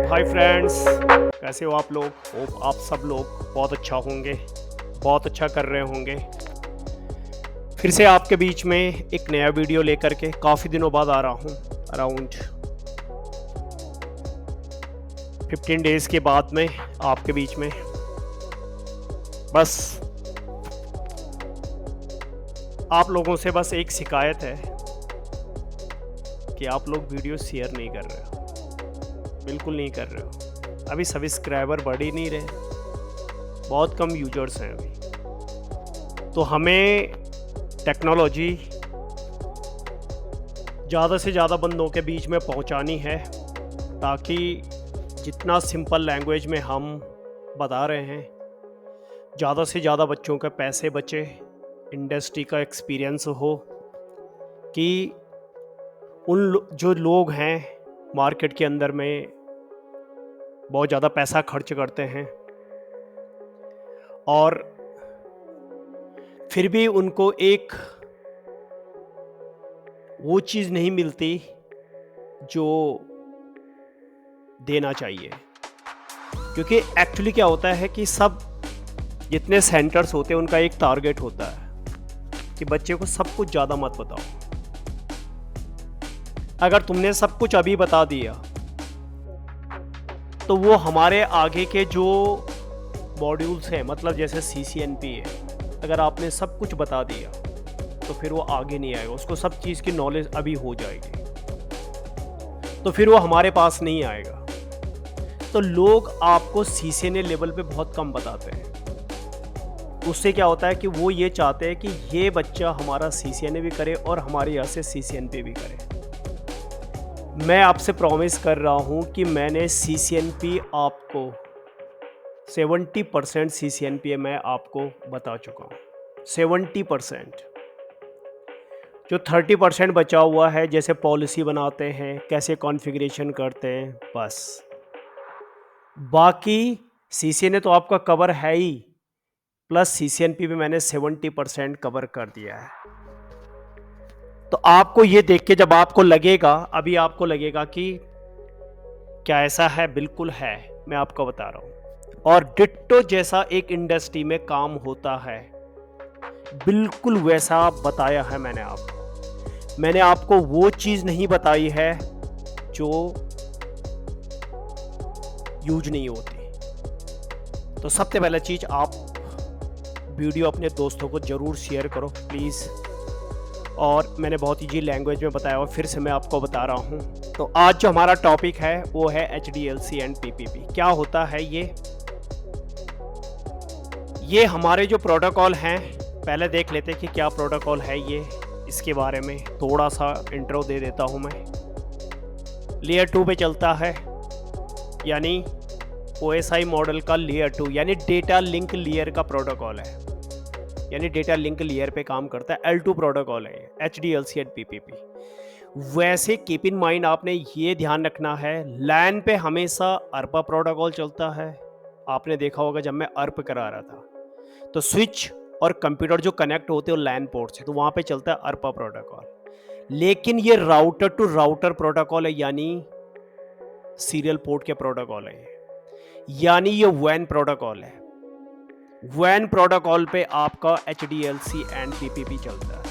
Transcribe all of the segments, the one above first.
Hi friends, कैसे हो आप लोग? होप आप सब लोग बहुत अच्छा होंगे, बहुत अच्छा कर रहे होंगे। फिर से आपके बीच में एक नया वीडियो लेकर के काफ़ी दिनों बाद आ रहा हूँ। अराउंड 15 डेज़ के बाद में आपके बीच में। बस आप लोगों से बस एक शिकायत है कि आप लोग वीडियो शेयर नहीं कर रहे हो, बिल्कुल नहीं कर रहे हो। अभी सब्सक्राइबर बढ़ ही नहीं रहे, बहुत कम यूजर्स हैं अभी। तो हमें टेक्नोलॉजी ज़्यादा से ज़्यादा बंदों के बीच में पहुंचानी है, ताकि जितना सिंपल लैंग्वेज में हम बता रहे हैं, ज़्यादा से ज़्यादा बच्चों के पैसे बचे, इंडस्ट्री का एक्सपीरियंस हो कि जो लोग हैं मार्केट के अंदर में बहुत ज़्यादा पैसा खर्च करते हैं और फिर भी उनको एक वो चीज़ नहीं मिलती जो देना चाहिए। क्योंकि एक्चुअली क्या होता है कि सब जितने सेंटर्स होते हैं उनका एक टारगेट होता है कि बच्चे को सब कुछ ज़्यादा मत बताओ। अगर तुमने सब कुछ अभी बता दिया तो वो हमारे आगे के जो मॉड्यूल्स हैं, मतलब जैसे CCNP है, अगर आपने सब कुछ बता दिया तो फिर वो आगे नहीं आएगा। उसको सब चीज़ की नॉलेज अभी हो जाएगी तो फिर वो हमारे पास नहीं आएगा। तो लोग आपको CCNA लेवल पे बहुत कम बताते हैं। उससे क्या होता है कि वो ये चाहते हैं कि ये बच्चा हमारा CCNA भी करे और हमारे यहाँ से CCNP भी करे। मैं आपसे प्रॉमिस कर रहा हूँ कि मैंने CCNP आपको 70% CCNP मैं आपको बता चुका हूँ। 70%। जो 30% बचा हुआ है, जैसे पॉलिसी बनाते हैं, कैसे कॉन्फ़िगरेशन करते हैं, बस। बाकी CCNA तो आपका कवर है ही, प्लस CCNP भी मैंने 70% कवर कर दिया है। तो आपको ये देख के जब आपको लगेगा, अभी आपको लगेगा कि क्या ऐसा है, बिल्कुल है, मैं आपको बता रहा हूँ। और डिट्टो जैसा एक इंडस्ट्री में काम होता है, बिल्कुल वैसा बताया है मैंने आपको। मैंने आपको वो चीज़ नहीं बताई है जो यूज नहीं होती। तो सबसे पहला चीज़, आप वीडियो अपने दोस्तों को ज़रूर शेयर करो प्लीज़। और मैंने बहुत ईजी लैंग्वेज में बताया और फिर से मैं आपको बता रहा हूँ। तो आज जो हमारा टॉपिक है वो है HDLC एंड PPP। क्या होता है ये हमारे जो प्रोटोकॉल हैं, पहले देख लेते हैं कि क्या प्रोटोकॉल है ये। इसके बारे में थोड़ा सा इंट्रो दे देता हूँ मैं। लेयर 2 पे चलता है, यानी OSI मॉडल का लेयर 2, यानी डेटा लिंक लेयर का प्रोटोकॉल है, यानी डेटा लिंक लेयर पे काम करता है। L2 प्रोटोकॉल है HDLC एंड PPP। वैसे कीप इन माइंड, आपने ये ध्यान रखना है, लैन पे हमेशा ARPA प्रोटोकॉल चलता है। आपने देखा होगा जब मैं ARP करा रहा था तो स्विच और कंप्यूटर जो कनेक्ट होते हैं लैन पोर्ट से, तो वहाँ पे चलता है ARPA प्रोटोकॉल। लेकिन ये राउटर टू राउटर प्रोटोकॉल है, यानी सीरियल पोर्ट के प्रोटोकॉल है, यानी ये WAN प्रोटोकॉल है। WAN प्रोटोकॉल पे आपका HDLC एंड PPP चलता है।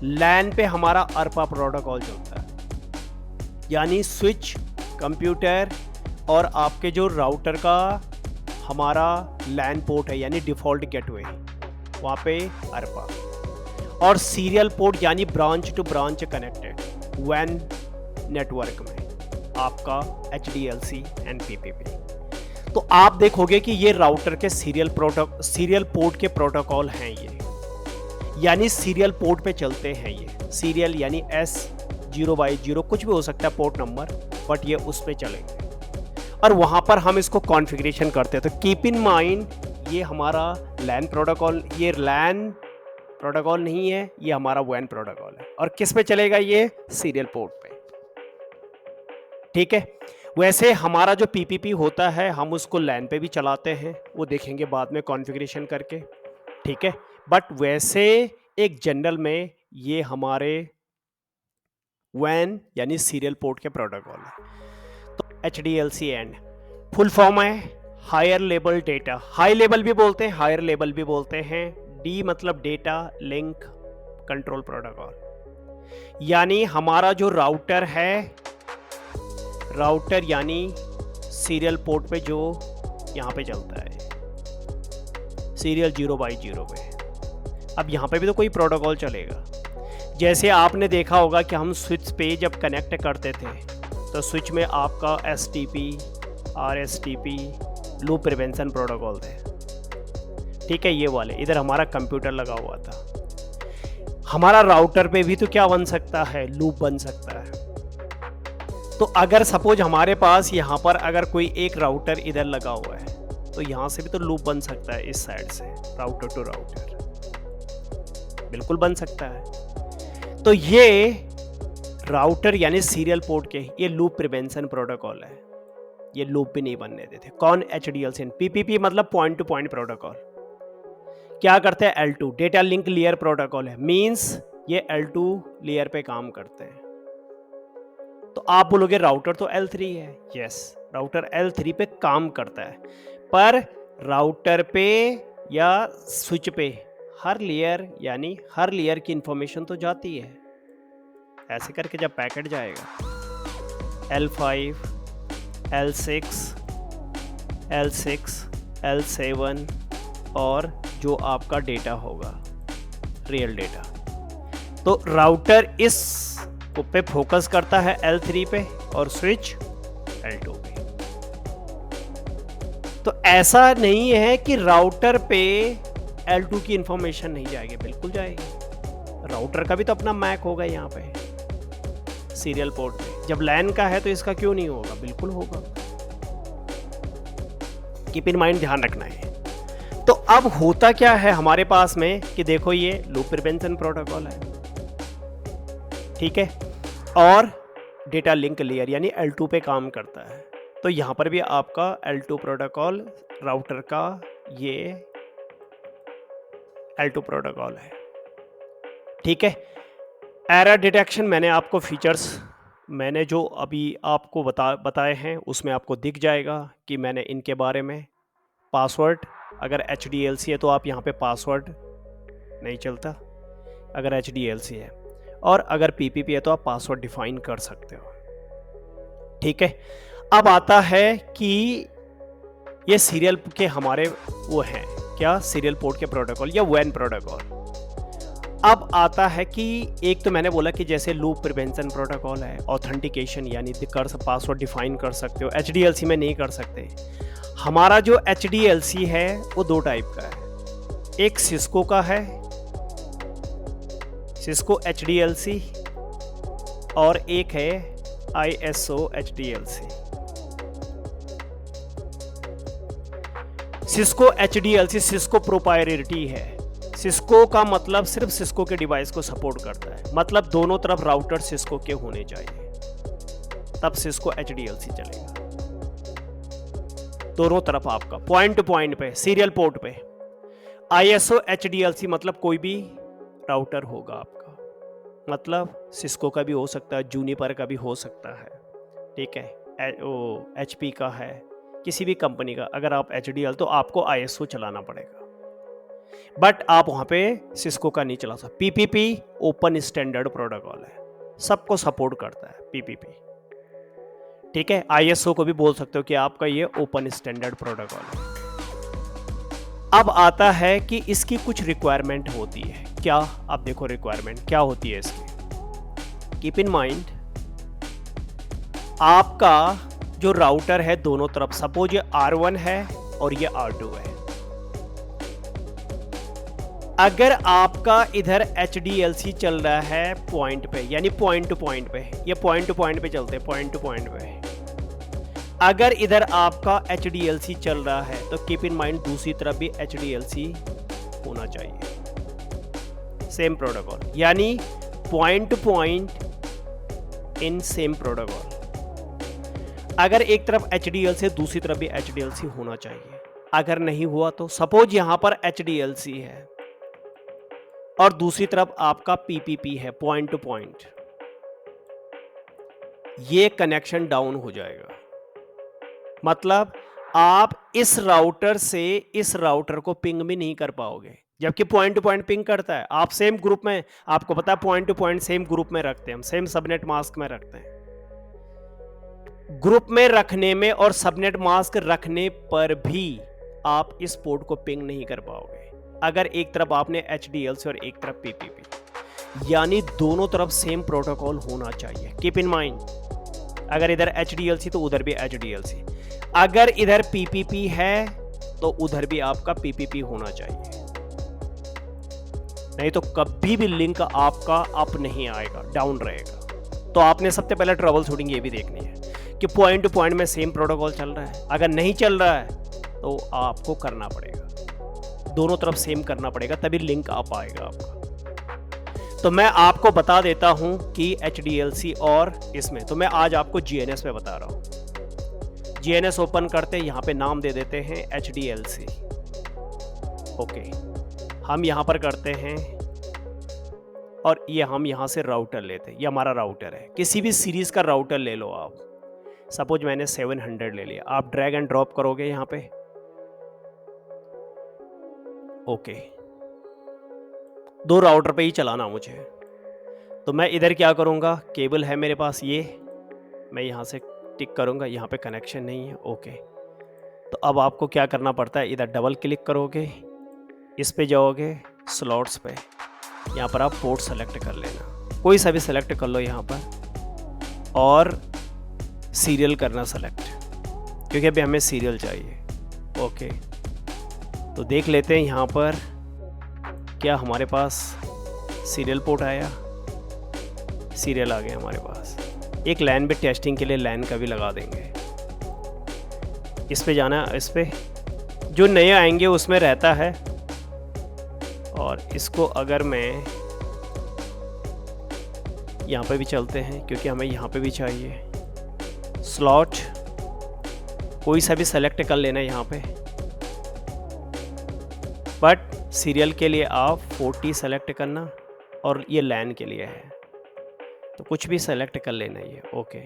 लैन पे हमारा ARPA प्रोटोकॉल चलता है, यानी स्विच, कंप्यूटर और आपके जो राउटर का हमारा लैन पोर्ट है, यानी डिफ़ॉल्ट गेटवे, वहाँ पे ARPA। और सीरियल पोर्ट यानी branch to branch connected WAN network में आपका HDLC एंड PPP। तो आप देखोगे कि ये राउटर के सीरियल पोर्ट के प्रोटोकॉल हैं ये, यानी सीरियल पोर्ट पे चलते हैं ये। सीरियल यानी S0/0 कुछ भी हो सकता है पोर्ट नंबर, बट ये उस पे चलेंगे और वहाँ पर हम इसको कॉन्फ़िगरेशन करते हैं। तो कीप इन माइंड, ये हमारा लैन प्रोटोकॉल, ये लैन प्रोटोकॉल नहीं है, ये हमारा WAN प्रोटोकॉल है। और किस पे चलेगा ये? सीरियल पोर्ट पे। ठीक है। वैसे हमारा जो पीपीपी होता है हम उसको लैन पे भी चलाते हैं, वो देखेंगे बाद में कॉन्फ़िगरेशन करके, ठीक है। बट वैसे एक जनरल में ये हमारे वैन यानी सीरियल पोर्ट के प्रोटोकॉल है। तो HDLC एंड फुल फॉर्म है higher level data, high level भी बोलते हैं, हायर लेवल भी बोलते हैं। डी मतलब डेटा लिंक कंट्रोल प्रोटोकॉल, यानी हमारा जो राउटर है, राउटर यानी सीरियल पोर्ट पे जो यहाँ पे चलता है सीरियल 0x0 पे। अब यहाँ पे भी तो कोई प्रोटोकॉल चलेगा। जैसे आपने देखा होगा कि हम स्विच पे जब कनेक्ट करते थे तो स्विच में आपका STP RSTP loop prevention protocol थे, ठीक है, ये वाले। इधर हमारा कंप्यूटर लगा हुआ था। हमारा राउटर पे भी तो क्या बन सकता है, लूप बन सकता है। तो अगर सपोज हमारे पास यहाँ पर अगर कोई एक राउटर इधर लगा हुआ है तो यहाँ से भी तो लूप बन सकता है, इस साइड से राउटर टू राउटर बिल्कुल बन सकता है। तो ये राउटर यानी सीरियल पोर्ट के ये लूप प्रिवेंशन प्रोटोकॉल है, ये लूप भी नहीं बनने देते। कौन? HDLC। PPP मतलब पॉइंट टू पॉइंट प्रोटोकॉल। क्या करते हैं? L2 data link layer protocol है, मींस ये L2 लेयर पे काम करते हैं। तो आप बोलोगे राउटर तो L3 है, यस राउटर L3 पे काम करता है, पर राउटर पे या स्विच पे हर लेयर यानी हर लेयर की इंफॉर्मेशन तो जाती है। ऐसे करके जब पैकेट जाएगा L5 L6 L6 L7 और जो आपका डेटा होगा रियल डेटा, तो राउटर इस पे फोकस करता है L3 पे और स्विच L2 पे। तो ऐसा नहीं है कि राउटर पे L2 की इंफॉर्मेशन नहीं जाएगी, बिल्कुल जाएगी। राउटर का भी तो अपना मैक होगा यहाँ पे सीरियल पोर्ट पे। जब लैन का है तो इसका क्यों नहीं होगा? बिल्कुल होगा। कीप इन माइंड, ध्यान रखना है। तो अब होता क्या है हमारे पास में कि देखो ये लूप प्रिवेंशन प्रोटोकॉल है, ठीक है, और डेटा लिंक लेयर यानी L2 पे काम करता है। तो यहाँ पर भी आपका L2 प्रोटोकॉल राउटर का ये L2 प्रोटोकॉल है, ठीक है। एरर डिटेक्शन मैंने आपको फीचर्स मैंने जो अभी आपको बताए हैं उसमें आपको दिख जाएगा कि मैंने इनके बारे में पासवर्ड, अगर HDLC है तो आप यहाँ पे पासवर्ड नहीं चलता अगर HDLC है, और अगर PPP है तो आप पासवर्ड डिफाइन कर सकते हो, ठीक है। अब आता है कि ये सीरियल के हमारे वो हैं क्या, सीरियल पोर्ट के प्रोटोकॉल या वैन प्रोटोकॉल। अब आता है कि एक तो मैंने बोला कि जैसे लूप प्रिवेंशन प्रोटोकॉल है, ऑथेंटिकेशन यानी कर पासवर्ड डिफाइन कर सकते हो, HDLC में नहीं कर सकते। हमारा जो HDLC है वो दो टाइप का है, एक सिस्को का है, सिस्को HDLC, और एक है ISO HDLC। Cisco HDLC Cisco proprietary है। सिस्को का मतलब सिर्फ सिस्को के डिवाइस को सपोर्ट करता है, मतलब दोनों तरफ राउटर सिस्को के होने चाहिए, तब सिस्को HDLC चलेगा। दोनों तरफ आपका पॉइंट टू पॉइंट पे सीरियल पोर्ट पे। ISO HDLC मतलब कोई भी राउटर होगा आपका, मतलब सिस्को का भी हो सकता है, जूनिपर का भी हो सकता है, ठीक है, HP का है, किसी भी कंपनी का। अगर आप HDL तो आपको ISO चलाना पड़ेगा, बट आप वहाँ पे सिस्को का नहीं चला सकते। PPP ओपन स्टैंडर्ड प्रोटोकॉल है, सबको सपोर्ट करता है PPP, ठीक है। ISO को भी बोल सकते हो कि आपका ये ओपन स्टैंडर्ड प्रोटोकॉल है। अब आता है कि इसकी कुछ रिक्वायरमेंट होती है क्या। अब देखो रिक्वायरमेंट क्या होती है इसकी। कीप इन माइंड, आपका जो राउटर है दोनों तरफ, सपोज ये R1 है और ये R2 है। अगर आपका इधर HDLC चल रहा है पॉइंट पे, यानी पॉइंट टू पॉइंट पे, ये पॉइंट टू पॉइंट पे चलते हैं, पॉइंट टू पॉइंट पे। अगर इधर आपका HDLC चल रहा है तो कीप इन माइंड दूसरी तरफ भी HDLC होना चाहिए, सेम प्रोटोकॉल, यानी point two point in same protocol. अगर एक तरफ HDLC दूसरी तरफ भी HDLC होना चाहिए। अगर नहीं हुआ तो सपोज यहां पर HDLC है और दूसरी तरफ आपका PPP है, पॉइंट टू पॉइंट, ये कनेक्शन डाउन हो जाएगा। मतलब आप इस राउटर से इस राउटर को पिंग भी नहीं कर पाओगे, जबकि पॉइंट टू पॉइंट पिंग करता है। आप सेम ग्रुप में, आपको पता है point two point same group में रखते हैं हम, सेम सबनेट मास्क में रखते हैं। ग्रुप में रखने में और सबनेट मास्क रखने पर भी आप इस पोर्ट को पिंग नहीं कर पाओगे अगर एक तरफ आपने HDLC और एक तरफ PPP, यानी दोनों तरफ सेम प्रोटोकॉल होना चाहिए। कीप इन माइंड, अगर इधर HDLC तो उधर भी HDLC, अगर इधर PPP है तो उधर भी आपका PPP होना चाहिए, नहीं तो कभी भी लिंक आपका अप नहीं आएगा, डाउन रहेगा। तो आपने सबसे पहले ट्रबल शूटिंग ये भी देखनी है कि पॉइंट टू पॉइंट में सेम प्रोटोकॉल चल रहा है। अगर नहीं चल रहा है तो आपको करना पड़ेगा, दोनों तरफ सेम करना पड़ेगा, तभी लिंक अप आएगा आपका। तो मैं आपको बता देता हूं कि HDLC और इसमें, तो मैं आज आपको GNS पे बता रहा हूं। GNS ओपन करते, यहां पे नाम दे देते हैं HDLC। ओके, हम यहां पर करते हैं और ये हम यहां से राउटर लेते हैं। ये हमारा राउटर है, किसी भी सीरीज का राउटर ले लो आप। सपोज मैंने 700 ले लिया, आप ड्रैग एंड ड्रॉप करोगे यहां पे। ओके, दो राउटर पे ही चलाना मुझे, तो मैं इधर क्या करूंगा, केबल है मेरे पास ये, मैं यहां से टिक करूंगा, यहां पे कनेक्शन नहीं है। ओके, तो अब आपको क्या करना पड़ता है, इधर डबल क्लिक करोगे, इस पे जाओगे स्लॉट्स पे, यहाँ पर आप पोर्ट सेलेक्ट कर लेना, कोई सा भी सेलेक्ट कर लो यहाँ पर, और सीरियल करना सेलेक्ट, क्योंकि अभी हमें सीरियल चाहिए। ओके, तो देख लेते हैं यहाँ पर क्या हमारे पास सीरियल पोर्ट आया, सीरियल आ गया हमारे पास। एक लाइन पे टेस्टिंग के लिए लाइन का भी लगा देंगे, इस पे जाना, इस पे जो नए आएंगे उसमें रहता है। और इसको अगर मैं यहाँ पे भी चलते हैं, क्योंकि हमें यहाँ पे भी चाहिए स्लॉट, कोई सा भी सेलेक्ट कर लेना यहाँ पे, बट सीरियल के लिए आप 40 सेलेक्ट करना, और ये लैन के लिए है तो कुछ भी सेलेक्ट कर लेना ये। ओके,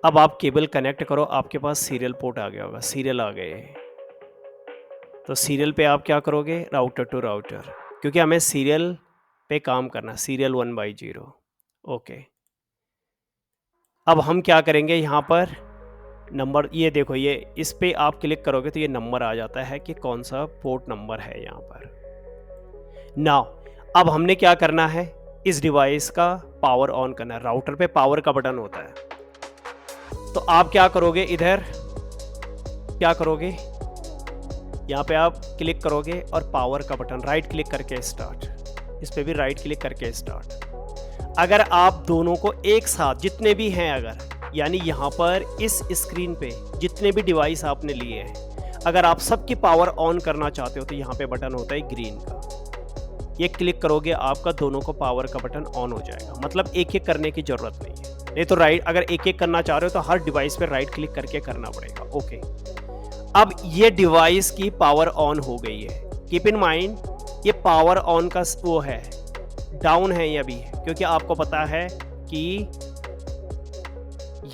अब आप केबल कनेक्ट करो, आपके पास सीरियल पोर्ट आ गया होगा, सीरियल आ गए, तो सीरियल पे आप क्या करोगे, राउटर टू राउटर, क्योंकि हमें सीरियल पे काम करना, सीरियल 1/0। ओके, अब हम क्या करेंगे, यहाँ पर नंबर, ये देखो, ये इस पे आप क्लिक करोगे तो ये नंबर आ जाता है कि कौन सा पोर्ट नंबर है यहाँ पर। नाउ अब हमने क्या करना है, इस डिवाइस का पावर ऑन करना है। राउटर पे पावर का बटन होता है, तो आप क्या करोगे, इधर क्या करोगे, यहाँ पे आप क्लिक करोगे और पावर का बटन राइट क्लिक करके स्टार्ट, इस पे भी राइट क्लिक करके स्टार्ट। अगर आप दोनों को एक साथ, जितने भी हैं अगर, यानी यहाँ पर इस स्क्रीन पे जितने भी डिवाइस आपने लिए हैं, अगर आप सबकी पावर ऑन करना चाहते हो तो यहाँ पे बटन होता है ग्रीन का, ये क्लिक करोगे आपका दोनों को पावर का बटन ऑन हो जाएगा। मतलब एक एक करने की जरूरत नहीं है, नहीं तो राइट, अगर एक एक करना चाह रहे हो तो हर डिवाइस पे राइट क्लिक करके करना पड़ेगा। ओके, अब ये डिवाइस की पावर ऑन हो गई है। कीप इन माइंड, ये पावर ऑन का वो है, डाउन है ये अभी, क्योंकि आपको पता है कि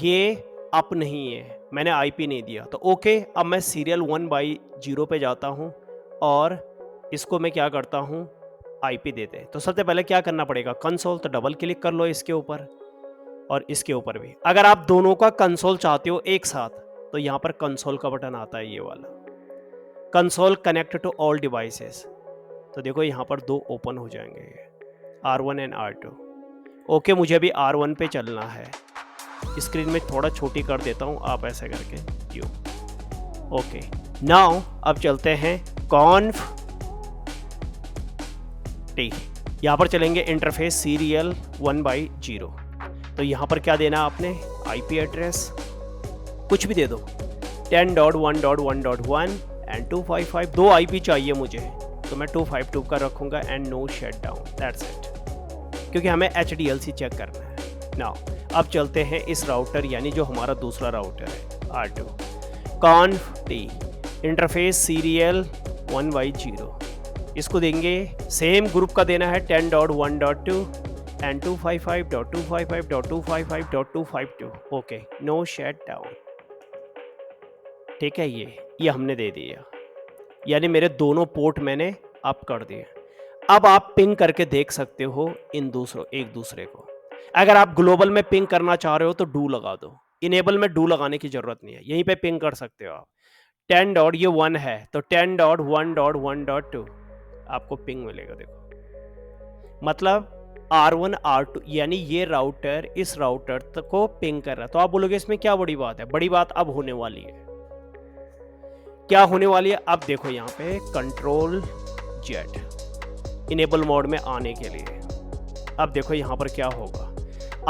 ये अप नहीं है, मैंने IP नहीं दिया। तो ओके, अब मैं सीरियल 1/0 पे जाता हूँ और इसको मैं क्या करता हूँ, IP देते हैं। तो सबसे पहले क्या करना पड़ेगा, कंसोल, तो डबल क्लिक कर लो इसके ऊपर और इसके ऊपर भी। अगर आप दोनों का कंसोल चाहते हो एक साथ, तो यहाँ पर कंसोल का बटन आता है, ये वाला console connect to all devices. तो देखो यहाँ पर दो ओपन हो जाएंगे, R1 एंड R2। ओके, मुझे अभी R1 पे चलना है, स्क्रीन में थोड़ा छोटी कर देता हूँ, आप ऐसे करके क्यों। ओके, नाउ अब चलते हैं कॉन्फ टी, यहाँ पर चलेंगे इंटरफेस सीरियल 1/0। तो यहाँ पर क्या देना आपने, IP एड्रेस कुछ भी दे दो, 10.1.1.1 एंड 255, दो IP चाहिए मुझे, तो मैं 252 का रखूँगा, and no shutdown, that's it, क्योंकि हमें HDLC चेक करना है। नाउ अब चलते हैं इस राउटर यानी जो हमारा दूसरा राउटर है R2 conf t interface serial 1/0 इसको देंगे सेम ग्रुप का देना है 10.1.2 and 255.255.255.252 okay no shutdown. ठीक है, ये हमने दे दिया यानी मेरे दोनों पोर्ट मैंने अप कर दिए। अब आप पिंग करके देख सकते हो इन एक दूसरे को। अगर आप ग्लोबल में पिंग करना चाह रहे हो तो डू लगा दो, इनेबल में डू लगाने की जरूरत नहीं है, यहीं पे पिंग कर सकते हो आप। 10 डॉट ये 1 है तो 10.1.1.2 आपको पिंग मिलेगा। देखो मतलब R1 R2 यानी ये राउटर इस राउटर को पिंग कर रहा है। तो आप बोलोगे इसमें क्या बड़ी बात है? बड़ी बात अब होने वाली है। क्या होने वाली है? अब देखो यहाँ पे कंट्रोल जेट इनेबल मोड में आने के लिए। अब देखो यहाँ पर क्या होगा,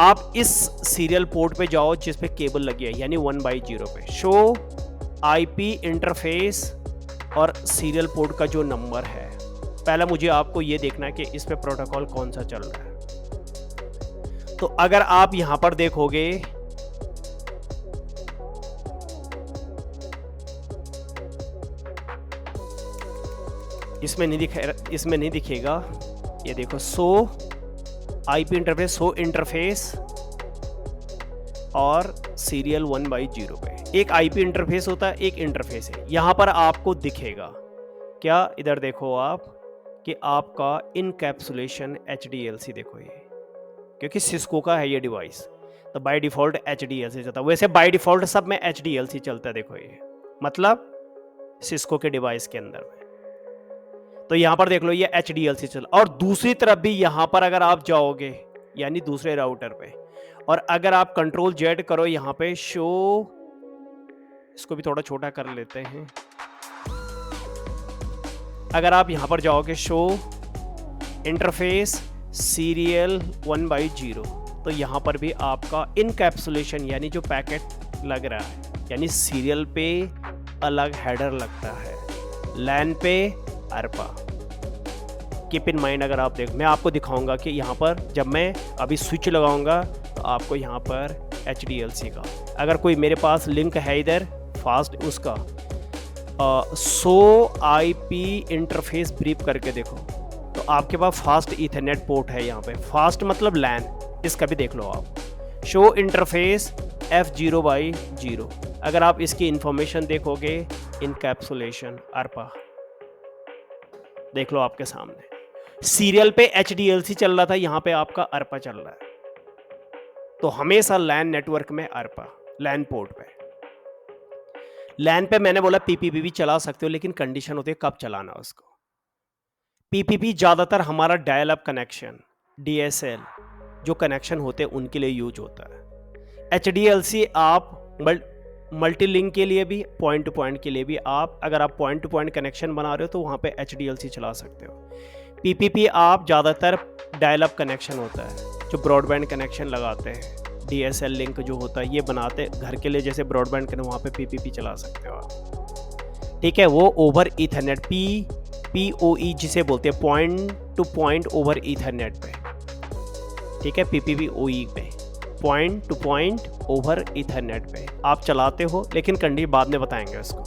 आप इस सीरियल पोर्ट पे जाओ जिस पे केबल लगी है यानी 1/0 पे शो आईपी इंटरफेस और सीरियल पोर्ट का जो नंबर है। पहले मुझे आपको ये देखना है कि इस पे प्रोटोकॉल कौन सा चल रहा है। तो अगर आप यहां पर देखोगे इसमें नहीं दिखेगा। ये देखो सो आईपी इंटरफेस, सो इंटरफेस और सीरियल 1/0 पे एक आईपी इंटरफेस होता है, एक इंटरफेस है। यहां पर आपको दिखेगा क्या, इधर देखो आप कि आपका इनकैप्सुलेशन HDLC देखो ये, क्योंकि सिस्को का है ये डिवाइस तो बाय डिफॉल्ट HDLC चलता है। वैसे बाय डिफॉल्ट सब में HDLC चलता है। देखो ये मतलब सिस्को के डिवाइस के अंदर में तो यहां पर देख लो ये HDLC चल। और दूसरी तरफ भी यहां पर अगर आप जाओगे यानी दूसरे राउटर पे और अगर आप कंट्रोल जेड करो यहां पे शो, इसको भी थोड़ा छोटा कर लेते हैं। अगर आप यहां पर जाओगे शो इंटरफेस सीरियल 1/0 तो यहां पर भी आपका इनकैप्सुलेशन यानी जो पैकेट लग रहा है यानी सीरियल पे अलग हेडर लगता है, लैन पे अरपा। कीप इन माइंड, अगर आप देख मैं आपको दिखाऊंगा कि यहाँ पर जब मैं अभी स्विच लगाऊंगा तो आपको यहाँ पर HDLC का अगर कोई मेरे पास लिंक है इधर फास्ट उसका सो आईपी इंटरफेस ब्रीफ करके देखो तो आपके पास फास्ट ईथरनेट पोर्ट है। यहाँ पे फास्ट मतलब लैन, इसका भी देख लो आप शो इंटरफेस F0/0। अगर आप इसकी इंफॉर्मेशन देखोगे इनकैप्सुलेशन अरपा देख लो आपके सामने। सीरियल पे HDLC चल रहा था, यहाँ पे आपका अरपा चल रहा है। तो हमेशा लैन नेटवर्क में अरपा लैन पोर्ट पे। लैन पे मैंने बोला PPP भी चला सकते हो लेकिन कंडीशन होती है कब चलाना उसको। PPP ज्यादातर हमारा डायल अप कनेक्शन DSL जो कनेक्शन होते हैं उनके लिए यूज होता है। HDLC आप मल्टी लिंक के लिए भी, पॉइंट टू पॉइंट के लिए भी, आप अगर आप पॉइंट टू पॉइंट कनेक्शन बना रहे हो तो वहाँ पे HDLC चला सकते हो। PPP आप ज़्यादातर डायल अप कनेक्शन होता है जो ब्रॉडबैंड कनेक्शन लगाते हैं, DSL लिंक जो होता है ये बनाते घर के लिए जैसे ब्रॉडबैंड कनेक्शन, वहाँ पे PPP चला सकते हो आप। ठीक है, वो ओवर ईथरनेट PoE जिसे बोलते हैं point two point over Ethernet पे। ठीक है, PPPoE पे point two point over Ethernet पे आप चलाते हो, लेकिन कंडीशन बाद में बताएंगे उसको।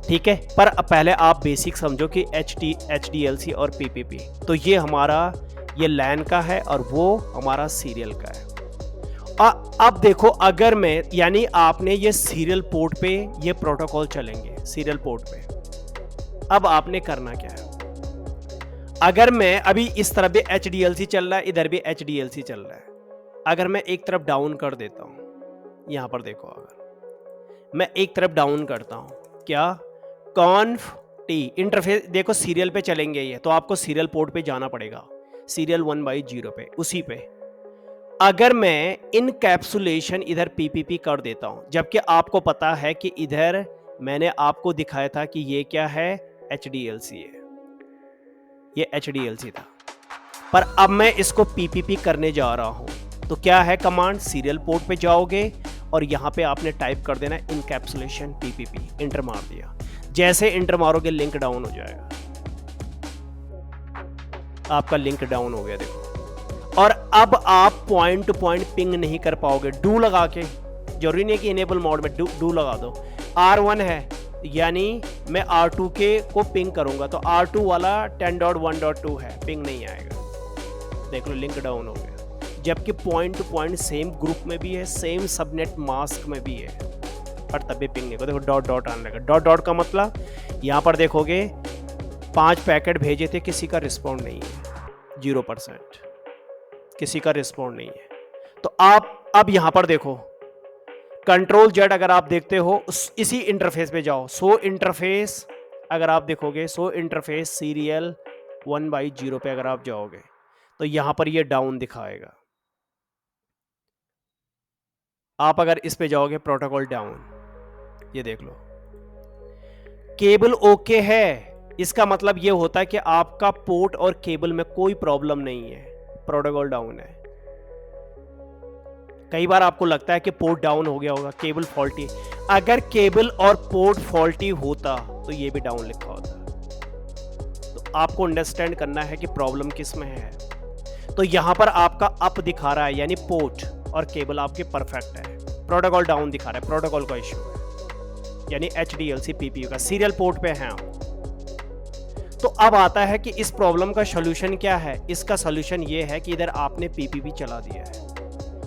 ठीक है, पर अब पहले आप बेसिक समझो कि HDLC और PPP तो ये हमारा ये लैन का है और वो हमारा सीरियल का है। अब देखो अगर मैं यानी आपने ये सीरियल पोर्ट पे ये प्रोटोकॉल चलेंगे सीरियल पोर्ट पे। अब आपने करना क्या है, अगर मैं अभी इस तरफ भी HDLC चल रहा है, इधर भी HDLC चल रहा है, अगर मैं एक तरफ डाउन कर देता हूं, यहां पर देखो अगर मैं एक तरफ डाउन करता हूं क्या, कॉन्फ टी इंटरफेस देखो सीरियल पे चलेंगे ये तो आपको सीरियल पोर्ट पे जाना पड़ेगा, सीरियल 1/0 पे उसी पे। अगर मैं इनकैप्सुलेशन इधर PPP कर देता हूं, जबकि आपको पता है कि इधर मैंने आपको दिखाया था कि ये क्या है HDLC है, ये HDLC था, पर अब मैं इसको PPP करने जा रहा हूं तो क्या है कमांड, सीरियल पोर्ट पे जाओगे और यहां पे आपने टाइप कर देना इनकैप्सुलेशन PPP, इंटर मार दिया। जैसे इंटर मारोगे लिंक डाउन हो जाएगा, आपका लिंक डाउन हो गया देखो। और अब आप पॉइंट टू पॉइंट पिंग नहीं कर पाओगे डू लगा के। जरूरी नहीं कि इनेबल मोड में डू लगा दो। R1 है यानी मैं R2 के को पिंग करूंगा तो R2 वाला 10.1.2 है, पिंग नहीं आएगा। देख लो लिंक डाउन हो गया। जबकि point two point same group में भी है, सेम सबनेट मास्क में भी है, पर तभी पिंग नहीं। देखो डॉट डॉट आने लगा। डॉट डॉट का मतलब यहाँ पर देखोगे 5 पैकेट भेजे थे, किसी का रिस्पॉन्ड नहीं है, 0%, किसी का रिस्पॉन्ड नहीं है। तो आप अब यहाँ पर देखो कंट्रोल जेड, अगर आप देखते हो इसी इंटरफेस पे जाओ, सो इंटरफेस अगर आप देखोगे, सो इंटरफेस सीरियल 1/0 पे अगर आप जाओगे तो यहाँ पर ये डाउन दिखाएगा। आप अगर इस पे जाओगे प्रोटोकॉल डाउन, ये देख लो केबल ओके है, इसका मतलब ये होता है कि आपका पोर्ट और केबल में कोई प्रॉब्लम नहीं है, प्रोटोकॉल डाउन है। कई बार आपको लगता है कि पोर्ट डाउन हो गया होगा, केबल फॉल्टी। अगर केबल और पोर्ट फॉल्टी होता तो ये भी डाउन लिखा होता। तो आपको अंडरस्टैंड करना है कि प्रॉब्लम किस में है। तो यहां पर आपका अप दिखा रहा है यानी पोर्ट और केबल आपके परफेक्ट है, प्रोटोकॉल डाउन दिखा रहा है, प्रोटोकॉल का इश्यू है, यानी HDLC PPU का सीरियल पोर्ट पे है। तो अब आता है कि इस प्रॉब्लम का सॉल्यूशन क्या है। इसका सॉल्यूशन ये है कि इधर आपने PPP चला दिया है,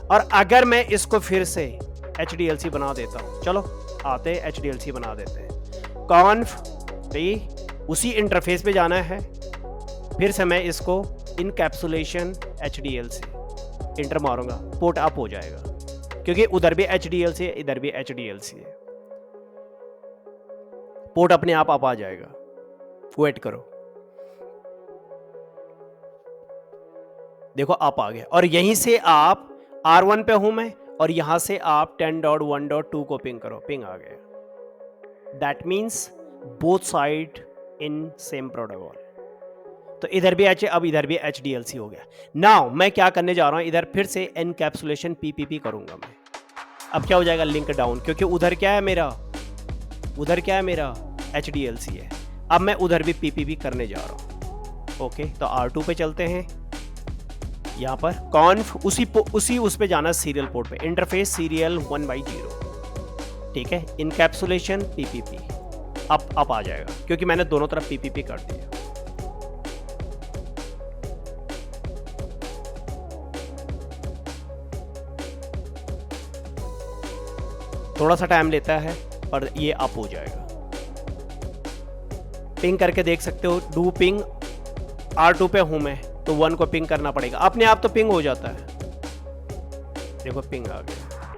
और अगर मैं इसको फिर से HDLC बना देता हूं, चलो आते हैं HDLC बना देते हैं। कॉन्फ उसी इंटरफेस पे जाना है, फिर से मैं इसको इनकैप्सुलेशन HDLC इंटर मारूंगा, पोर्ट अप हो जाएगा क्योंकि उधर भी HDLC है, इधर भी HDLC है, पोर्ट अपने आप आ जाएगा। वेट करो, देखो आप आ गया, और यहीं से आप R1 पे हूं मैं, और यहां से आप 10.1.2 को पिंग करो, पिंग आ गया। That means both side in same protocol. तो इधर भी अब इधर भी HDLC हो गया। नाउ मैं क्या करने जा रहा हूं, इधर फिर से एनकैप्सुलेशन PPP करूंगा मैं। अब क्या हो जाएगा, लिंक डाउन, क्योंकि उधर क्या है मेरा, HDLC है। अब मैं उधर भी PPP करने जा रहा हूं। ओके, तो R2 पे चलते हैं। यहां पर कॉन्फ उसी उस पे जाना सीरियल पोर्ट पे, इंटरफेस सीरियल 1/0, ठीक है। इनकैप्सुलेशन PPP अब आ जाएगा क्योंकि मैंने दोनों तरफ PPP कर दिया। थोड़ा सा टाइम लेता है पर ये अप हो जाएगा। पिंग करके देख सकते हो, डू पिंग R2 पे हूं मैं तो 1 को पिंग करना पड़ेगा, अपने आप तो पिंग हो जाता है। देखो पिंग आ गया,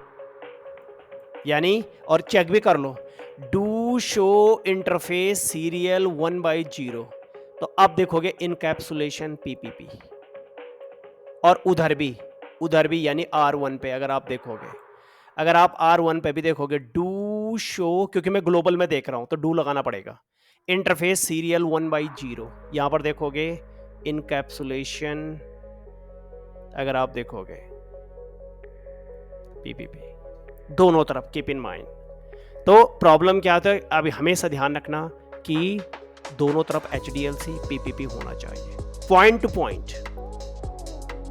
यानी और चेक भी कर लो, डू शो इंटरफेस सीरियल 1/0, तो अब देखोगे इनकैप्सुलेशन PPP, और उधर भी यानी R1 पे अगर आप देखोगे, अगर आप R1 पे भी देखोगे डू शो, क्योंकि मैं ग्लोबल में देख रहा हूं तो डू लगाना पड़ेगा, इंटरफेस सीरियल 1/0। यहां पर देखोगे इनकैप्सुलेशन, अगर आप देखोगे PPP दोनों तरफ, कीप इन माइंड। तो प्रॉब्लम क्या था, अब हमेशा ध्यान रखना कि दोनों तरफ HDLC PPP होना चाहिए। पॉइंट टू पॉइंट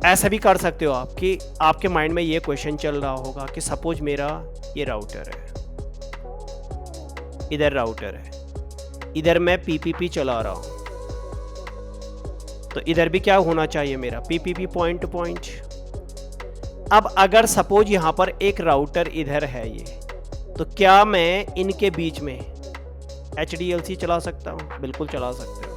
ऐसा भी कर सकते हो आप कि आपके माइंड में ये क्वेश्चन चल रहा होगा कि सपोज मेरा ये राउटर है, इधर राउटर है, इधर मैं PPP चला रहा हूं, तो इधर भी क्या होना चाहिए मेरा PPP पॉइंट टू पॉइंट। अब अगर सपोज यहां पर एक राउटर इधर है ये, तो क्या मैं इनके बीच में HDLC चला सकता हूं? बिल्कुल चला सकते हो।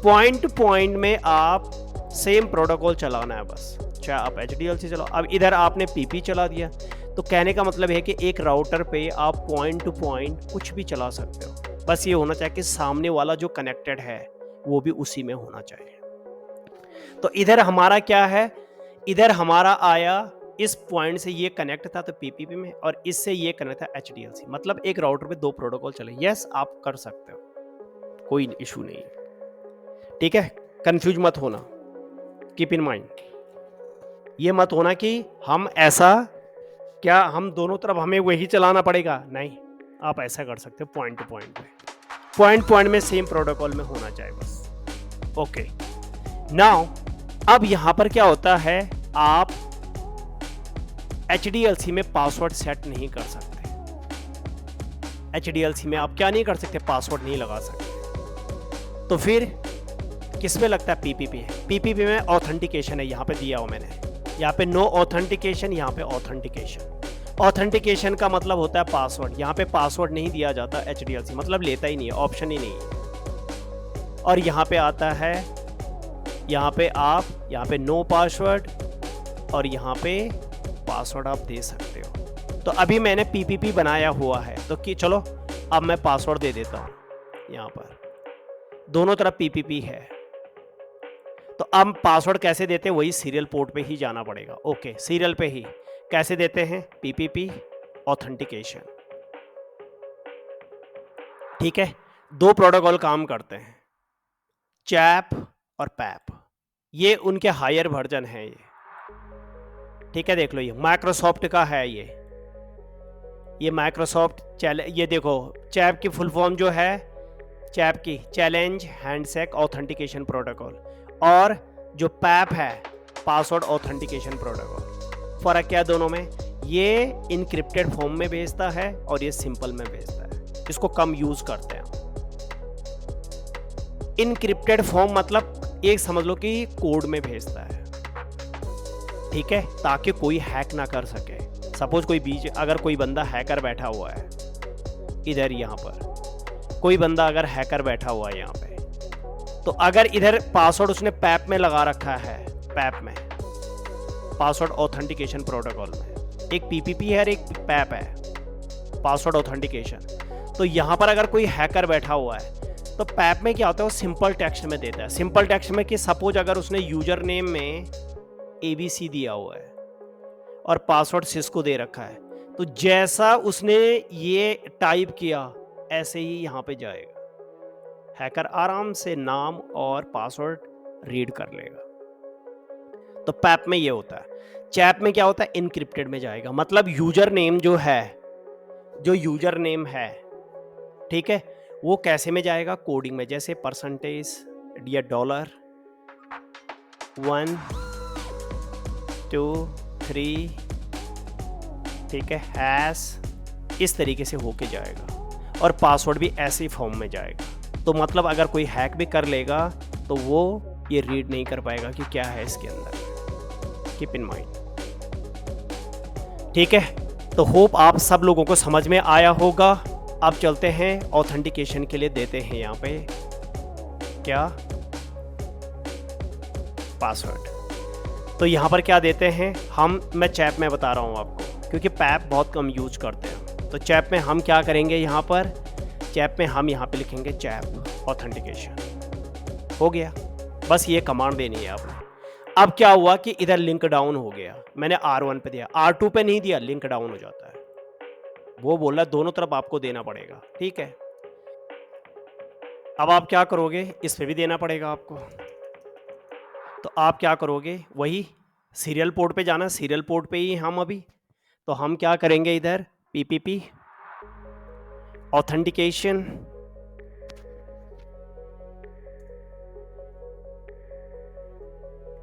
पॉइंट टू पॉइंट में आप सेम प्रोटोकॉल चलाना है बस, चाहे आप HDLC चलाओ। अब इधर आपने PP चला दिया, तो कहने का मतलब है कि एक राउटर पे आप पॉइंट टू पॉइंट कुछ भी चला सकते हो, बस ये होना चाहिए कि सामने वाला जो कनेक्टेड है वो भी उसी में होना चाहिए। तो इधर हमारा क्या है, इधर हमारा आया इस पॉइंट से ये कनेक्ट था तो PPP में, और इससे ये कनेक्ट था HDLC, मतलब एक राउटर पे 2 प्रोटोकॉल चले। यस, आप कर सकते हो, कोई इशू नहीं है, ठीक है। कंफ्यूज मत होना, कीप इन माइंड, ये मत होना कि हम ऐसा क्या हम दोनों तरफ हमें वही चलाना पड़ेगा, नहीं, आप ऐसा कर सकते हो पॉइंट टू पॉइंट पे, पॉइंट में सेम प्रोटोकॉल में होना चाहिए बस। ओके, नाउ अब यहां पर क्या होता है, आप HDLC में पासवर्ड सेट नहीं कर सकते। HDLC में आप क्या नहीं कर सकते, पासवर्ड नहीं लगा सकते। तो फिर किस में लगता है, PPP। PPP में ऑथेंटिकेशन है, यहाँ पे दिया हो मैंने, यहाँ पे नो ऑथेंटिकेशन, यहाँ पे ऑथेंटिकेशन। ऑथेंटिकेशन का मतलब होता है पासवर्ड, यहाँ पे पासवर्ड नहीं दिया जाता HDLC, मतलब लेता ही नहीं है, ऑप्शन ही नहीं है। और यहाँ पे आता है, यहाँ पे आप, यहाँ पे नो पासवर्ड, और यहाँ पे पासवर्ड आप दे सकते हो। तो अभी मैंने PPP बनाया हुआ है, तो कि चलो अब मैं पासवर्ड दे देता हूँ। यहाँ पर दोनों तरफ PPP है, तो अब पासवर्ड कैसे देते हैं, वही सीरियल पोर्ट पे ही जाना पड़ेगा। ओके, सीरियल पे ही कैसे देते हैं, PPP ऑथेंटिकेशन। ठीक है, दो प्रोटोकॉल काम करते हैं, चैप और पैप। ये उनके हायर वर्जन है ये। ठीक है, देख लो, ये माइक्रोसॉफ्ट का है, ये माइक्रोसॉफ्ट ये देखो, चैप की फुल फॉर्म जो है, चैप की चैलेंज हैंडशेक ऑथेंटिकेशन प्रोटोकॉल, और जो पैप है पासवर्ड ऑथेंटिकेशन प्रोटोकॉल। फर्क क्या है दोनों में, ये इनक्रिप्टेड फॉर्म में भेजता है और ये सिंपल में भेजता है, इसको कम यूज करते हैं। इनक्रिप्टेड फॉर्म मतलब एक समझ लो कि कोड में भेजता है, ठीक है, ताकि कोई हैक ना कर सके। सपोज कोई बीच अगर कोई बंदा हैकर बैठा हुआ है इधर, यहाँ पर कोई बंदा अगर हैकर बैठा हुआ है यहाँ पे, तो अगर इधर पासवर्ड उसने पैप में लगा रखा है, पैप में पासवर्ड ऑथेंटिकेशन प्रोटोकॉल में एक PPP है और एक पैप है पासवर्ड ऑथेंटिकेशन, तो यहाँ पर अगर कोई हैकर बैठा हुआ है तो पैप में क्या होता है, वो सिंपल टेक्स्ट में देता है। सिंपल टेक्स्ट में कि सपोज अगर उसने यूजर नेम में ABC दिया हुआ है और पासवर्ड सिस्को दे रखा है, तो जैसा उसने ये टाइप किया ऐसे ही यहाँ पे जाएगा, हैकर आराम से नाम और पासवर्ड रीड कर लेगा। तो पैप में ये होता है। चैप में क्या होता है, इनक्रिप्टेड में जाएगा, मतलब यूजर नेम जो है, जो यूजर नेम है, ठीक है, वो कैसे में जाएगा, कोडिंग में, जैसे परसेंटेज या $1 2 3, ठीक है, हैश, इस तरीके से होके जाएगा, और पासवर्ड भी ऐसे फॉर्म में जाएगा। तो मतलब अगर कोई हैक भी कर लेगा तो वो ये रीड नहीं कर पाएगा कि क्या है इसके अंदर। कीप इन माइंड, ठीक है। तो होप आप सब लोगों को समझ में आया होगा। अब चलते हैं ऑथेंटिकेशन के लिए, देते हैं यहाँ पे क्या, पासवर्ड। तो यहाँ पर क्या देते हैं हम, मैं चैप में बता रहा हूँ आपको, क्योंकि पैप बहुत कम यूज करते हैं। तो चैप में हम क्या करेंगे, यहाँ पर चैप में हम यहाँ पे लिखेंगे चैप ऑथेंटिकेशन। हो गया, बस ये कमांड देनी है आपने। अब क्या हुआ कि इधर लिंक डाउन हो गया, मैंने R1 पे दिया, R2 पे नहीं दिया, लिंक डाउन हो जाता है। वो बोला दोनों तरफ आपको देना पड़ेगा, ठीक है। अब आप क्या करोगे, इस पे भी देना पड़ेगा आपको। तो आप क्या करोगे, वही सीरियल पोर्ट पे जाना, सीरियल पोर्ट पे ही हम अभी, तो हम क्या करेंगे, इधर PPP ऑथेंटिकेशन,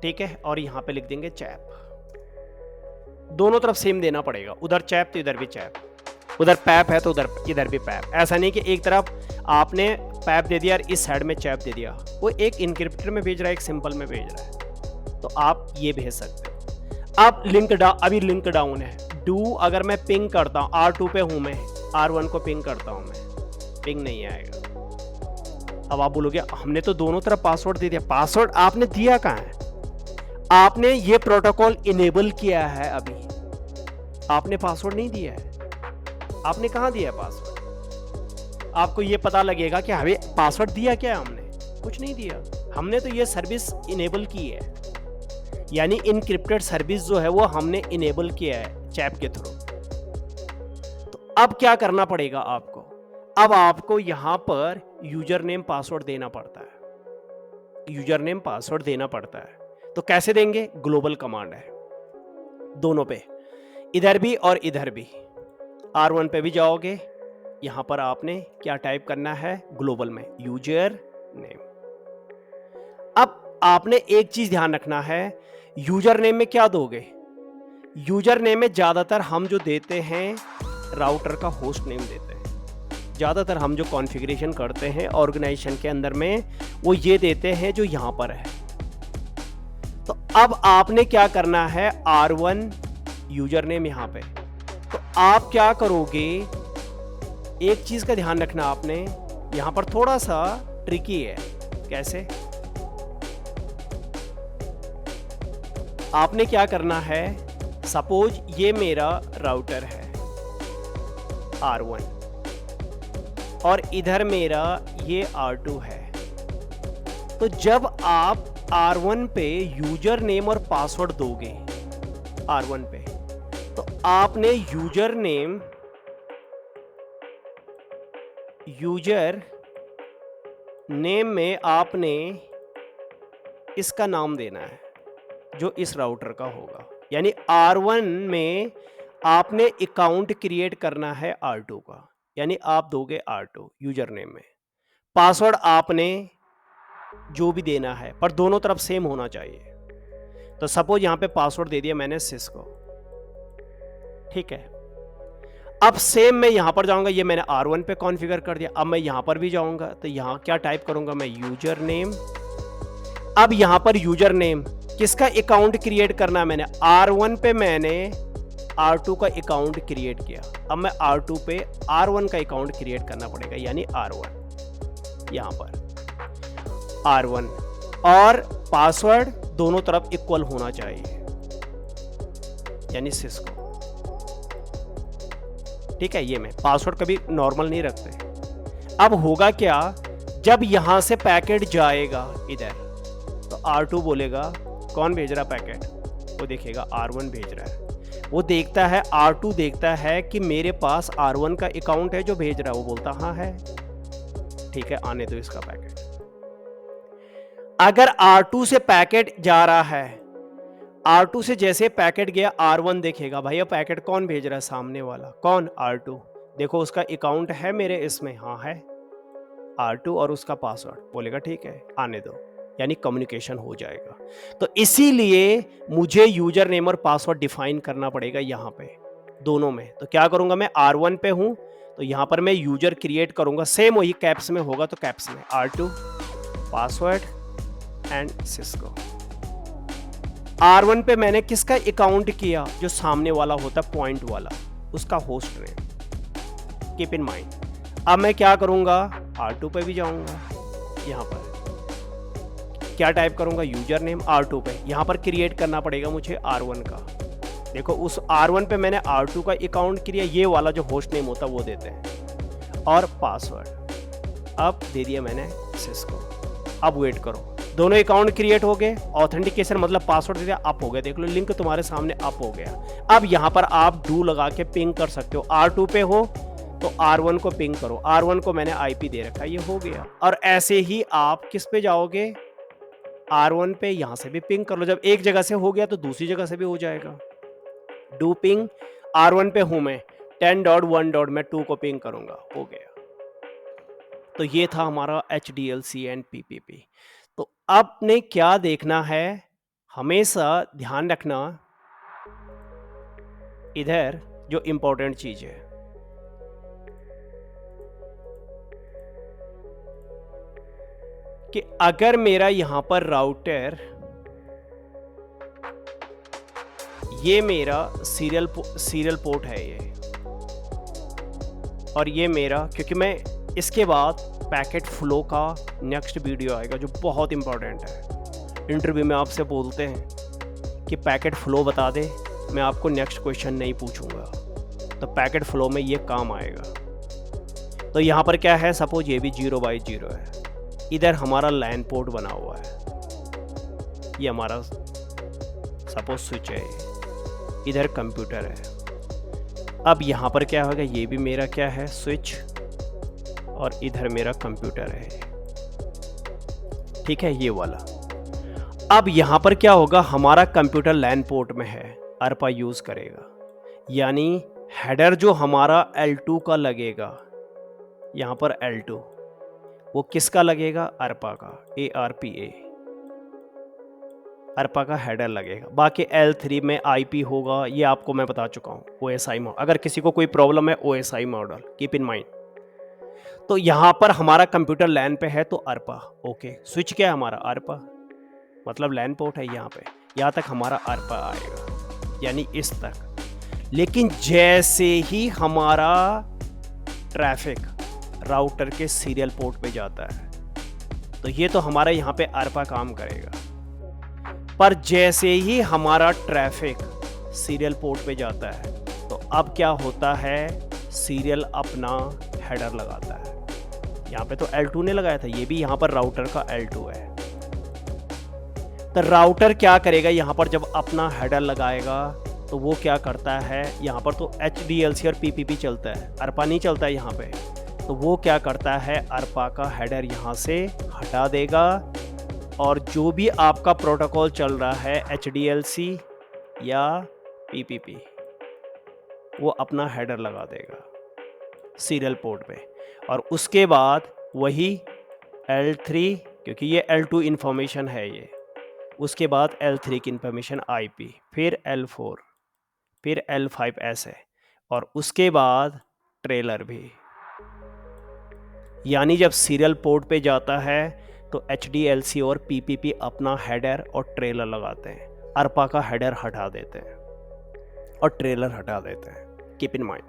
ठीक है, और यहां पे लिख देंगे चैप। दोनों तरफ सेम देना पड़ेगा, उधर चैप तो इधर भी चैप, उधर पैप है तो उधर इधर भी पैप। ऐसा नहीं कि एक तरफ आपने पैप दे दिया और इस साइड में चैप दे दिया, वो एक इनक्रिप्टर में भेज रहा है, एक सिंपल में भेज रहा है, तो आप ये भेज सकते हो। अब लिंक डाउन, अभी लिंक डाउन है, डू अगर मैं पिंग करता हूँ, R2 पे हूं मैं, R1 को पिंग करता हूं मैं, पिंग नहीं आएगा। अब आप बोलोगे हमने तो दोनों तरफ पासवर्ड दे दिया, पासवर्ड आपने दिया कहाँ है, आपने ये प्रोटोकॉल इनेबल किया है, अभी आपने पासवर्ड नहीं दिया है। आपने कहाँ दिया है पासवर्ड, आपको ये पता लगेगा कि हमें पासवर्ड दिया क्या है, हमने कुछ नहीं दिया, हमने तो ये सर्विस इनेबल की है, यानी इनक्रिप्टेड सर्विस जो है वो हमने इनेबल किया है चैप के थ्रू। तो अब क्या करना पड़ेगा आपको, अब आपको यहां पर यूजर नेम पासवर्ड देना पड़ता है, यूजर नेम पासवर्ड देना पड़ता है। तो कैसे देंगे, ग्लोबल कमांड है दोनों पे, इधर भी और इधर भी। R1 पे भी जाओगे, यहां पर आपने क्या टाइप करना है, ग्लोबल में यूजर नेम। अब आपने एक चीज ध्यान रखना है, यूजर नेम में क्या दोगे? यूजर नेम में ज्यादातर हम जो देते हैं राउटर का होस्ट नेम देते हैं। ज्यादातर हम जो कॉन्फ़िगरेशन करते हैं ऑर्गेनाइजेशन के अंदर में वो ये देते हैं जो यहां पर है। तो अब आपने क्या करना है, R1 यूजर नेम यहां पे, तो आप क्या करोगे, एक चीज का ध्यान रखना आपने, यहां पर थोड़ा सा ट्रिकी है। कैसे? आपने क्या करना है, सपोज ये मेरा राउटर है R1 और इधर मेरा ये R2 है। तो जब आप R1 पे यूजर नेम और पासवर्ड दोगे R1 पे, तो आपने यूजर नेम में आपने इसका नाम देना है जो इस राउटर का होगा। यानी R1 में आपने अकाउंट क्रिएट करना है R2 का, यानी आप दोगे R2 यूजर नेम में। पासवर्ड आपने जो भी देना है, पर दोनों तरफ सेम होना चाहिए। तो सपोज यहां पे पासवर्ड दे दिया मैंने सिस्को, ठीक है। अब सेम मैं यहां पर जाऊंगा, ये मैंने R1 पे कॉन्फ़िगर कर दिया। अब मैं यहां पर भी जाऊंगा तो यहां क्या टाइप करूंगा मैं, यूजर नेम। अब यहां पर यूजर नेम किसका अकाउंट क्रिएट करना है, मैंने R1 पे मैंने R2 का अकाउंट क्रिएट किया। अब मैं R2 पे R1 का अकाउंट क्रिएट करना पड़ेगा, यानी R1 यहां पर R1, और पासवर्ड दोनों तरफ इक्वल होना चाहिए, यानी सिस्को, ठीक है। ये मैं पासवर्ड कभी नॉर्मल नहीं रखते। अब होगा क्या, जब यहां से पैकेट जाएगा इधर, तो R2 बोलेगा कौन भेज रहा पैकेट, वो देखेगा R1 भेज रहा है। वो देखता है, R2 देखता है कि मेरे पास R1 का अकाउंट है जो भेज रहा है, वो बोलता हाँ है, ठीक है आने दो इसका पैकेट। अगर R2 से पैकेट जा रहा है, R2 से जैसे पैकेट गया, R1 देखेगा भैया पैकेट कौन भेज रहा है, सामने वाला कौन, R2। देखो उसका अकाउंट है मेरे इसमें, हाँ है R2, और उसका पासवर्ड, बोलेगा ठीक है आने दो, यानी कम्युनिकेशन हो जाएगा। तो इसीलिए मुझे यूजर नेम और पासवर्ड डिफाइन करना पड़ेगा यहाँ पे दोनों में। तो क्या करूंगा, मैं R1 पे हूं तो यहाँ पर मैं यूजर क्रिएट करूंगा, सेम वही कैप्स में होगा तो कैप्स में R2 password and Cisco. R1 पे मैंने किसका अकाउंट किया, जो सामने वाला होता है पॉइंट वाला, उसका host name, keep in mind. अब मैं क्या करूंगा, R2 पे भी जाऊंगा, यहां पर क्या टाइप करूंगा, यूजर नेम R2 पे, यहां पर क्रिएट करना पड़ेगा मुझे R1 का। देखो उस R1 पे मैंने R2 का अकाउंट किया, ये वाला जो होस्ट नेम होता है वो देते हैं, और पासवर्ड अब दे दिया मैंने सिस्को। अब वेट करो, दोनों अकाउंट क्रिएट हो गए, ऑथेंटिकेशन मतलब पासवर्ड दे दिया, अप हो गया, देख लो लिंक तुम्हारे सामने अप हो गया। अब यहां पर आप डू लगा के पिंग कर सकते हो, R2 पे हो तो R1 को पिंग करो, R1 को मैंने IP दे रखा है, ये हो गया। और ऐसे ही आप किस पे जाओगे, R1 पे, यहां से भी पिंग कर लो। जब एक जगह से हो गया तो दूसरी जगह से भी हो जाएगा। डू पिंग, R1 पे हूं मैं, 10.1. मैं 2 को पिंग करूंगा, हो गया। तो ये था हमारा HDLC एंड PPP। तो आपने क्या देखना है, हमेशा ध्यान रखना इधर जो इंपॉर्टेंट चीज है, कि अगर मेरा यहां पर राउटर, ये मेरा सीरियल पोर्ट है ये, और ये मेरा, क्योंकि मैं इसके बाद पैकेट फ्लो का नेक्स्ट वीडियो आएगा जो बहुत इंपॉर्टेंट है। इंटरव्यू में आपसे बोलते हैं कि पैकेट फ्लो बता दे, मैं आपको नेक्स्ट क्वेश्चन नहीं पूछूंगा, तो पैकेट फ्लो में ये काम आएगा। तो यहाँ पर क्या है, सपोज ये भी 0/0 है, इधर हमारा लैन पोर्ट बना हुआ है, ये हमारा सपोज स्विच है, इधर कंप्यूटर है। अब यहाँ पर क्या होगा, ये भी मेरा क्या है, स्विच, और इधर मेरा कंप्यूटर है, ठीक है ये वाला। अब यहाँ पर क्या होगा, हमारा कंप्यूटर लैन पोर्ट में है, अरपा यूज करेगा, यानी हेडर जो हमारा L2 का लगेगा, यहाँ पर L2, वो किसका लगेगा, अरपा का, ARPA। अरपा का हेडर लगेगा। बाकी L3 में IP होगा, ये आपको मैं बता चुका हूँ। OSI मॉडल, अगर किसी को कोई प्रॉब्लम है OSI model keep in mind. तो यहाँ पर हमारा कंप्यूटर लैन पे है तो अरपा, ओके। स्विच क्या है हमारा? अरपा, मतलब लैन पोर्ट है यहाँ पे, यहाँ तक हमारा अरपा आएगा, यानी इस तक। लेकिन जैसे ही हमारा ट्रैफिक राउटर के सीरियल पोर्ट पे जाता है तो ये तो हमारा यहाँ पे अरपा काम करेगा, पर जैसे ही हमारा ट्रैफिक सीरियल पोर्ट पे जाता है तो अब क्या होता है, सीरियल अपना हेडर लगाता है। यहाँ पे तो L2 ने लगाया था, ये भी यहाँ पर राउटर का L2 है। तो राउटर क्या करेगा, यहाँ पर जब अपना हेडर लगाएगा तो वो क्या करता है, यहाँ पर तो HDLC और PPP चलता है, अरपा नहीं चलता है यहाँ पे। तो वो क्या करता है, अरपा का हेडर यहाँ से हटा देगा और जो भी आपका प्रोटोकॉल चल रहा है HDLC या PPP, वो अपना हेडर लगा देगा सीरियल पोर्ट पे। और उसके बाद वही L3, क्योंकि ये L2 इंफॉर्मेशन है ये, उसके बाद L3 की इंफॉर्मेशन IP, फिर L4, फिर L5 ऐसे, और उसके बाद ट्रेलर भी। यानी जब सीरियल पोर्ट पे जाता है तो HDLC और PPP अपना हेडर और ट्रेलर लगाते हैं, अरपा का हेडर हटा देते हैं और ट्रेलर हटा देते हैं। कीप इन माइंड,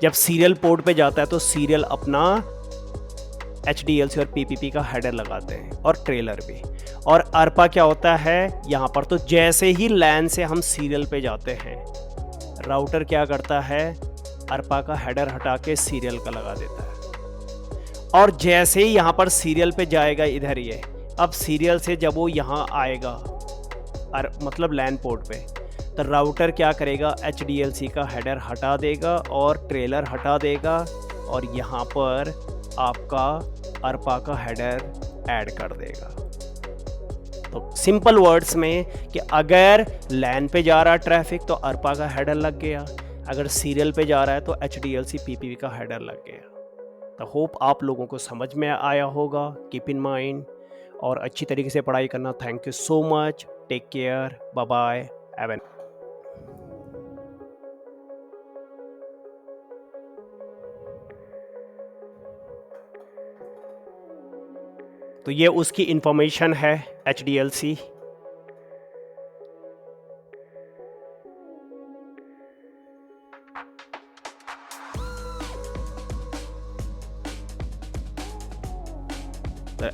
जब सीरियल पोर्ट पे जाता है तो सीरियल अपना HDLC और PPP का हेडर लगाते हैं और ट्रेलर भी। और अरपा क्या होता है, यहाँ पर तो जैसे ही लैन से हम सीरियल पे जाते हैं, राउटर क्या करता है, अरपा का हेडर हटा के सीरियल का लगा देता है। और जैसे ही यहाँ पर सीरियल पे जाएगा इधर, ये अब सीरियल से जब वो यहाँ आएगा मतलब लैन पोर्ट पे, तो राउटर क्या करेगा, HDLC का हेडर हटा देगा और ट्रेलर हटा देगा और यहाँ पर आपका अरपा का हेडर ऐड कर देगा। तो सिंपल वर्ड्स में कि अगर लैन पे जा रहा है ट्रैफिक तो अरपा का हेडर लग गया, अगर सीरियल पे जा रहा है तो HDLC PPP का हेडर लग गया। तो होप आप लोगों को समझ में आया होगा। कीप इन माइंड और अच्छी तरीके से पढ़ाई करना। Thank you so much, take care, bye bye, everyone. तो ये उसकी इंफॉर्मेशन है HDLC।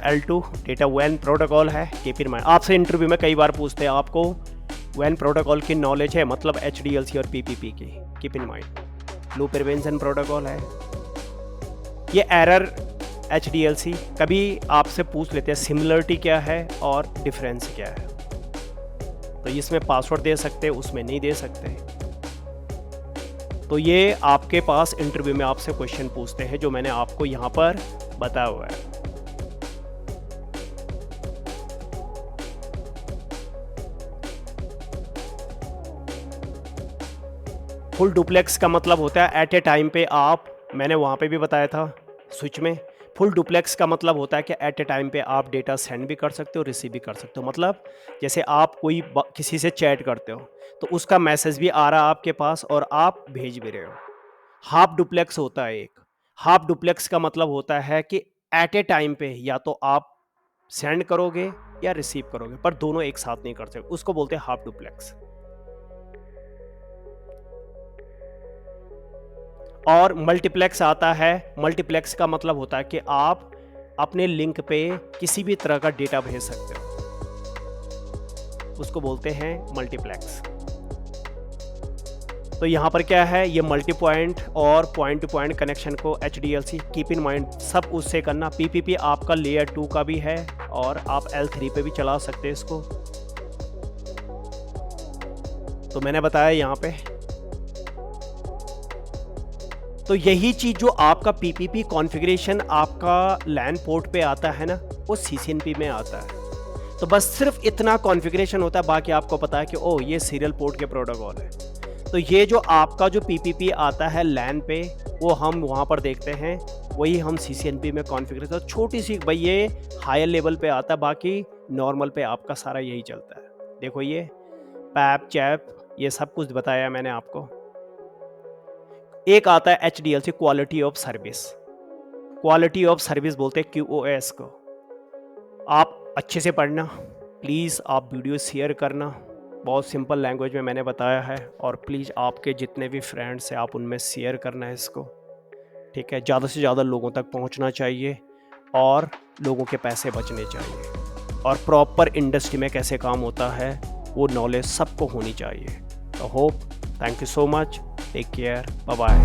L2 data WAN protocol है। कीप इन माइंड, आपसे इंटरव्यू में कई बार पूछते हैं आपको WAN प्रोटोकॉल की नॉलेज है, मतलब HDLC और PPP की। Keep in mind, loop prevention protocol है। ये एरर HDLC कभी आपसे पूछ लेते हैं सिमिलरिटी क्या है और डिफरेंस क्या है, तो इसमें पासवर्ड दे सकते हैं, उसमें नहीं दे सकते। तो ये आपके पास इंटरव्यू में आपसे क्वेश्चन पूछते हैं जो मैंने आपको यहाँ पर बताया हुआ है। फुल डुप्लेक्स का मतलब होता है एट ए टाइम पे आप, मैंने वहाँ पे भी बताया था स्विच में, फुल डुप्लेक्स का मतलब होता है कि एट ए टाइम पे आप डेटा सेंड भी कर सकते हो, रिसीव भी कर सकते हो। मतलब जैसे आप किसी से चैट करते हो तो उसका मैसेज भी आ रहा है आपके पास और आप भेज भी रहे हो। हाफ डुप्लेक्स होता है एक। हाफ डुप्लेक्स का मतलब होता है कि एट ए टाइम पे या तो आप सेंड करोगे या रिसीव करोगे, पर दोनों एक साथ नहीं कर सकते, उसको बोलते हैं हाफ डुप्लेक्स। और मल्टीप्लेक्स आता है। मल्टीप्लेक्स का मतलब होता है कि आप अपने लिंक पे किसी भी तरह का डेटा भेज सकते हो, उसको बोलते हैं मल्टीप्लेक्स। तो यहाँ पर क्या है, ये मल्टी पॉइंट और पॉइंट टू पॉइंट कनेक्शन को HDLC, कीप इन माइंड, सब उससे करना। PPP आपका लेयर 2 का भी है और आप L3 पे भी चला सकते हैं इसको। तो मैंने बताया यहाँ पे, तो यही चीज़ जो आपका PPP कॉन्फ़िगरेशन आपका लैन पोर्ट पे आता है ना, वो CCNP में आता है। तो बस सिर्फ इतना कॉन्फ़िगरेशन होता है, बाकी आपको पता है कि ओ ये सीरियल पोर्ट के प्रोटोकॉल है। तो ये जो आपका जो PPP आता है लैन पे, वो हम वहाँ पर देखते हैं, वही हम CCNP में कॉन्फ़िगरेशन, छोटी सी भाई ये हायर लेवल पे आता है, बाकी नॉर्मल पे आपका सारा यही चलता है। देखो ये पैप चैप ये सब कुछ बताया मैंने आपको। एक आता है HDLC quality of service, quality of service बोलते हैं QoS को। आप अच्छे से पढ़ना प्लीज़, आप वीडियो शेयर करना, बहुत सिंपल लैंग्वेज में मैंने बताया है, और प्लीज़ आपके जितने भी फ्रेंड्स हैं आप उनमें शेयर करना है इसको, ठीक है। ज़्यादा से ज़्यादा लोगों तक पहुंचना चाहिए और लोगों के पैसे बचने चाहिए, और प्रॉपर इंडस्ट्री में कैसे काम होता है वो नॉलेज सबको होनी चाहिए। तो hope, thank you so much, take care, bye bye.